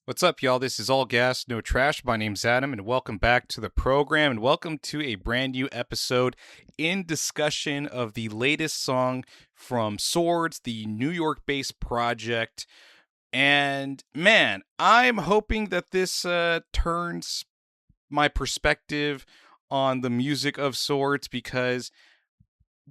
What's up, y'all? This is All Gas, No Trash. My name's Adam, and welcome back to the program, and welcome to a brand new episode in discussion of the latest song from Swords, the New York-based project. And man, I'm hoping that this turns my perspective on the music of Swords, because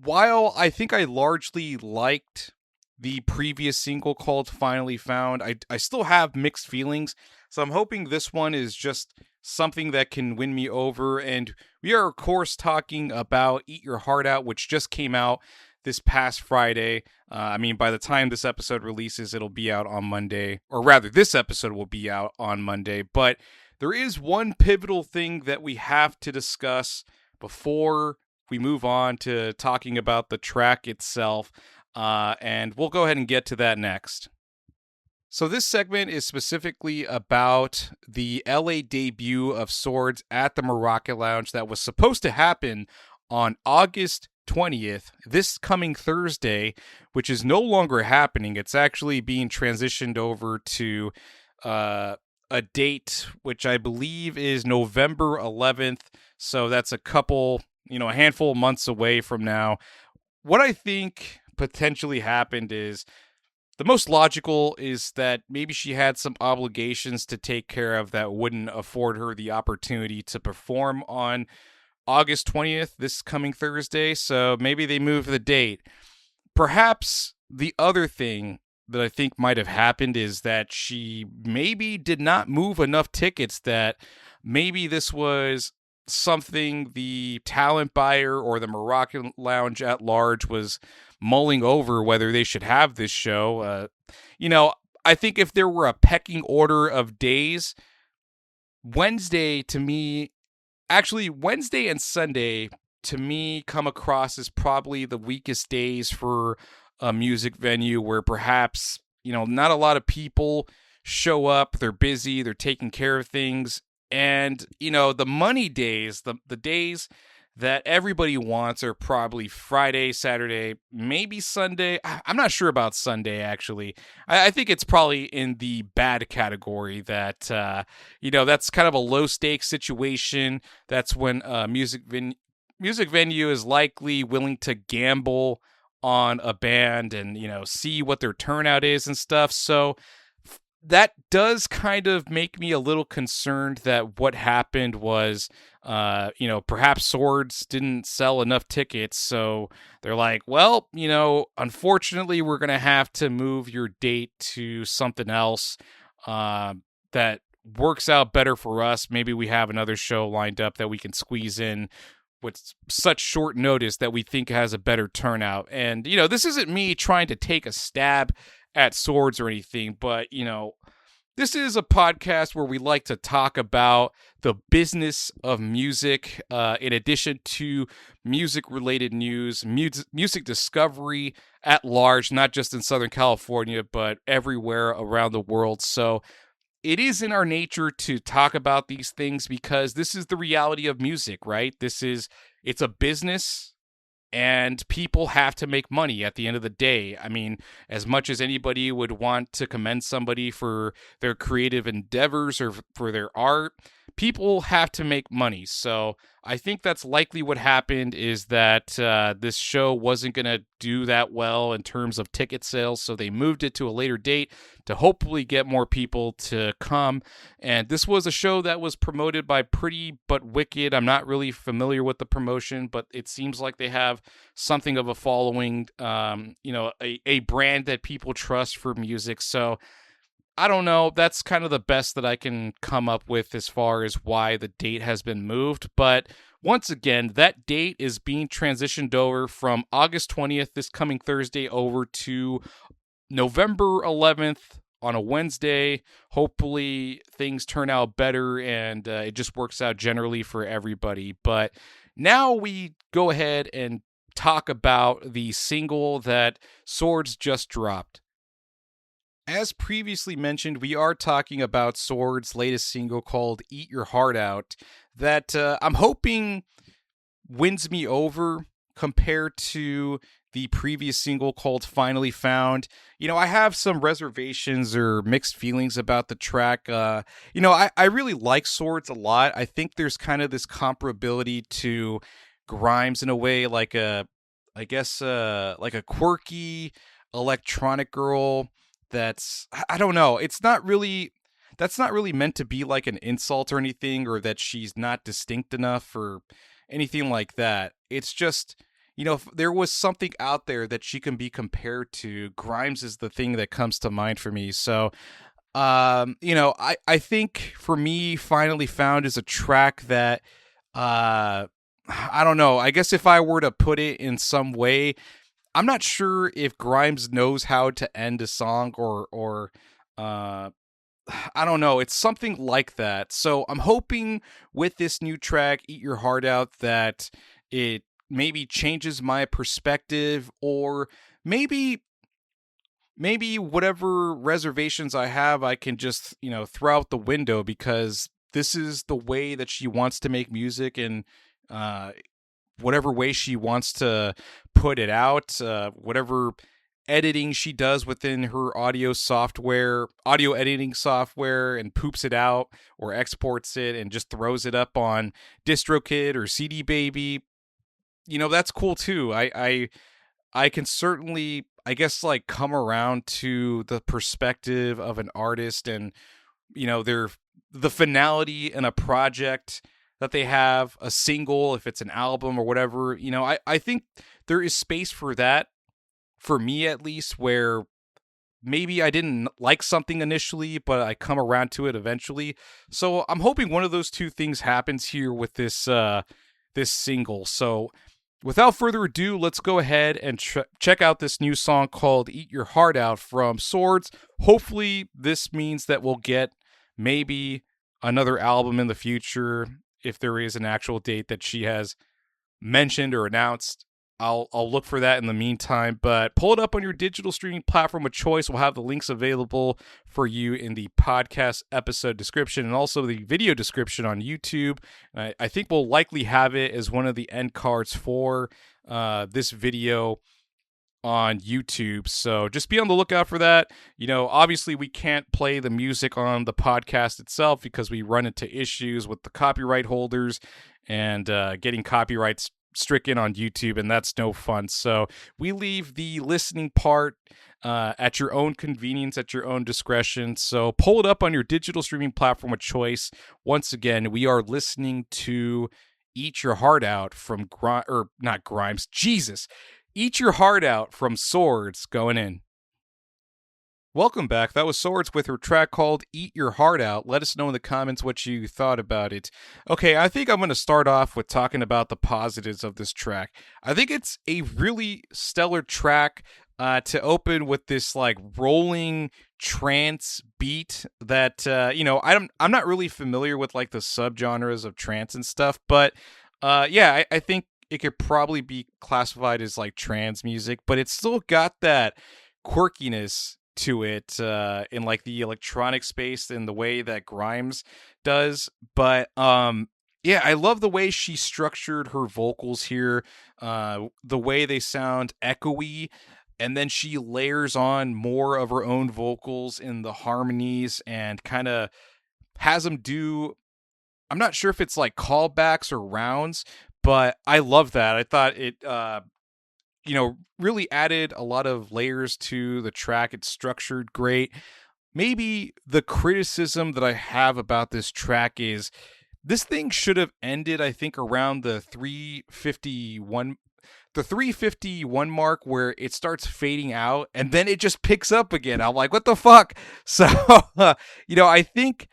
while I think I largely liked the previous single called Finally Found, I still have mixed feelings. So I'm hoping this one is just something that can win me over. And we are, of course, talking about Eat Your Heart Out, which just came out this past Friday. By the time this episode releases, it'll be out on Monday. Or rather, this episode will be out on Monday. But there is one pivotal thing that we have to discuss before we move on to talking about the track itself. And we'll go ahead and get to that next. So this segment is specifically about the LA debut of Swords at the Morocco Lounge that was supposed to happen on August 20th, this coming Thursday, which is no longer happening. It's actually being transitioned over to a date which I believe is November 11th. So that's a handful of months away from now. What I think potentially happened is the most logical is that maybe she had some obligations to take care of that wouldn't afford her the opportunity to perform on August 20th, this coming Thursday. So maybe they moved the date. Perhaps the other thing that I think might have happened is that she maybe did not move enough tickets, that maybe this was something the talent buyer or the Moroccan Lounge at large was mulling over whether they should have this show. I think if there were a pecking order of days, Wednesday and Sunday to me come across as probably the weakest days for a music venue, where perhaps, not a lot of people show up, they're busy, they're taking care of things. And, the money days, the days that everybody wants are probably Friday, Saturday, maybe Sunday. I'm not sure about Sunday, actually. I think it's probably in the bad category that, that's kind of a low-stakes situation. That's when a music venue is likely willing to gamble on a band and, see what their turnout is and stuff. So that does kind of make me a little concerned that what happened was, perhaps Swords didn't sell enough tickets. So they're like, well, unfortunately, we're going to have to move your date to something else that works out better for us. Maybe we have another show lined up that we can squeeze in with such short notice that we think has a better turnout. And, this isn't me trying to take a stab at Swords or anything, but this is a podcast where we like to talk about the business of music, in addition to music related news, music discovery at large, not just in Southern California but everywhere around the world. So it is in our nature to talk about these things because this is the reality of music, right? It's a business. And people have to make money at the end of the day. I mean, as much as anybody would want to commend somebody for their creative endeavors or for their art, people have to make money. So I think that's likely what happened, is that this show wasn't going to do that well in terms of ticket sales. So they moved it to a later date to hopefully get more people to come. And this was a show that was promoted by Pretty But Wicked. I'm not really familiar with the promotion, but it seems like they have something of a following, a brand that people trust for music. So I don't know. That's kind of the best that I can come up with as far as why the date has been moved. But once again, that date is being transitioned over from August 20th, this coming Thursday, over to November 11th on a Wednesday. Hopefully things turn out better and it just works out generally for everybody. But now we go ahead and talk about the single that Swords just dropped. As previously mentioned, we are talking about Swords' latest single called Eat Your Heart Out that I'm hoping wins me over compared to the previous single called Finally Found. I have some reservations or mixed feelings about the track. I really like Swords a lot. I think there's kind of this comparability to Grimes in a way, I guess, like a quirky electronic girl I don't know. That's not really meant to be like an insult or anything, or that she's not distinct enough or anything like that. It's just, if there was something out there that she can be compared to, Grimes is the thing that comes to mind for me. So, I think for me, Finally Found is a track that, I don't know. I guess if I were to put it in some way, I'm not sure if Grimes knows how to end a song or I don't know. It's something like that. So I'm hoping with this new track, Eat Your Heart Out, that it maybe changes my perspective, or maybe whatever reservations I have, I can just, throw out the window, because this is the way that she wants to make music, and whatever way she wants to put it out, whatever editing she does within her audio editing software, and poops it out or exports it and just throws it up on DistroKid or CD Baby, that's cool too. I can certainly, I guess, like, come around to the perspective of an artist, and the finality in a project that they have, a single, if it's an album or whatever. I think there is space for that, for me at least, where maybe I didn't like something initially, but I come around to it eventually. So I'm hoping one of those two things happens here with this single. So without further ado, let's go ahead and check out this new song called Eat Your Heart Out from Swords. Hopefully this means that we'll get maybe another album in the future, if there is an actual date that she has mentioned or announced. I'll look for that in the meantime, but pull it up on your digital streaming platform of choice. We'll have the links available for you in the podcast episode description, and also the video description on YouTube. I think we'll likely have it as one of the end cards for this video on YouTube. So just be on the lookout for that. Obviously we can't play the music on the podcast itself because we run into issues with the copyright holders and getting copyrights stricken on YouTube, and that's no fun. So we leave the listening part at your own convenience, at your own discretion. So pull it up on your digital streaming platform of choice. Once again, we are listening to Eat Your Heart Out from not Grimes. Jesus. Eat Your Heart Out from Swords, going in. Welcome back. That was Swords with her track called Eat Your Heart Out. Let us know in the comments what you thought about it. Okay, I think I'm going to start off with talking about the positives of this track. I think it's a really stellar track to open with this like rolling trance beat that I'm not really familiar with like the subgenres of trance and stuff, but I think it could probably be classified as like trance music, but it's still got that quirkiness to it in like the electronic space in the way that Grimes does. But I love the way she structured her vocals here, the way they sound echoey, and then she layers on more of her own vocals in the harmonies and kind of has them do, I'm not sure if it's like callbacks or rounds, but I love that. I thought it really added a lot of layers to the track. It's structured great. Maybe the criticism that I have about this track is this thing should have ended, I think, around the 351 mark, where it starts fading out and then it just picks up again. I'm like, what the fuck? So, I think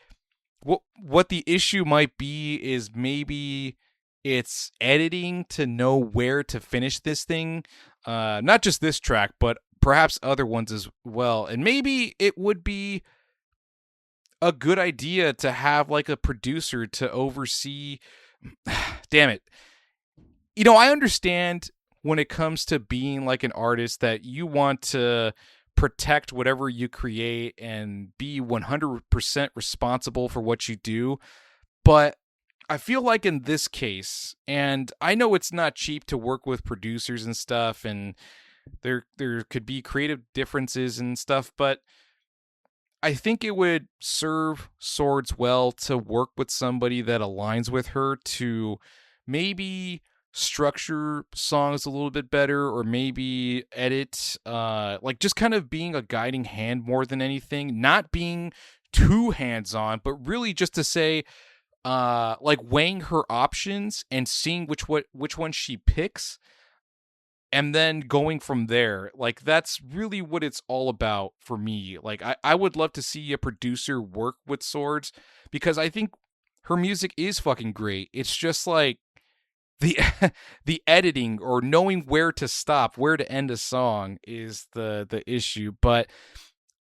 what the issue might be is maybe it's editing to know where to finish this thing. Not just this track, but perhaps other ones as well. And maybe it would be a good idea to have like a producer to oversee. Damn it. I understand when it comes to being like an artist that you want to protect whatever you create and be 100% responsible for what you do. But I feel like in this case, and I know it's not cheap to work with producers and stuff, and there could be creative differences and stuff, but I think it would serve Swords well to work with somebody that aligns with her to maybe structure songs a little bit better, or maybe edit, like just kind of being a guiding hand more than anything, not being too hands-on, but really just to say, like weighing her options and seeing which one she picks, and then going from there. Like that's really what it's all about for me. Like I would love to see a producer work with Swords, because I think her music is fucking great. It's just like the the editing, or knowing where to stop, where to end a song, is the issue. But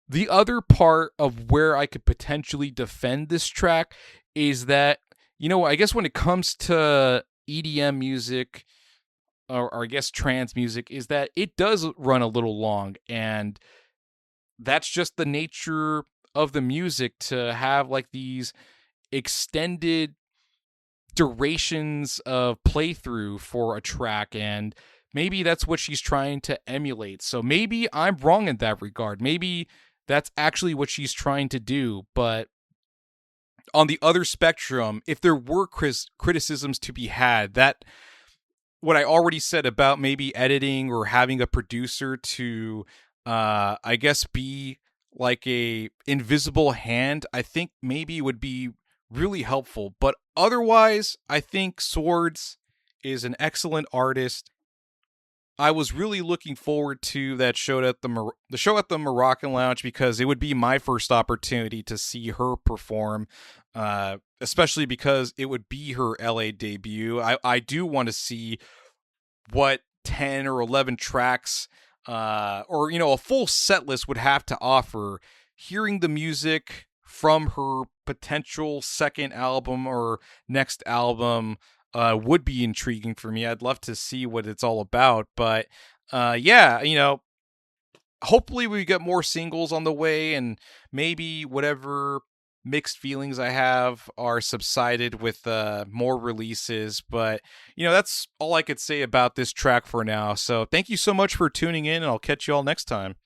the other part of where I could potentially defend this track is that, I guess when it comes to EDM music, or I guess trance music, is that it does run a little long, and that's just the nature of the music, to have like these extended durations of playthrough for a track, and maybe that's what she's trying to emulate. So maybe I'm wrong in that regard. Maybe that's actually what she's trying to do. But on the other spectrum, if there were criticisms to be had, that what I already said about maybe editing or having a producer to, I guess, be like a invisible hand, I think maybe would be really helpful. But otherwise, I think Swords is an excellent artist. I was really looking forward to that show at the show at the Moroccan Lounge, because it would be my first opportunity to see her perform, especially because it would be her LA debut. I do want to see what 10 or 11 tracks, or a full set list would have to offer. Hearing the music from her potential second album or next album would be intriguing for me. I'd love to see what it's all about. But yeah, hopefully we get more singles on the way, and maybe whatever mixed feelings I have are subsided with more releases. But that's all I could say about this track for now. So thank you so much for tuning in, and I'll catch you all next time.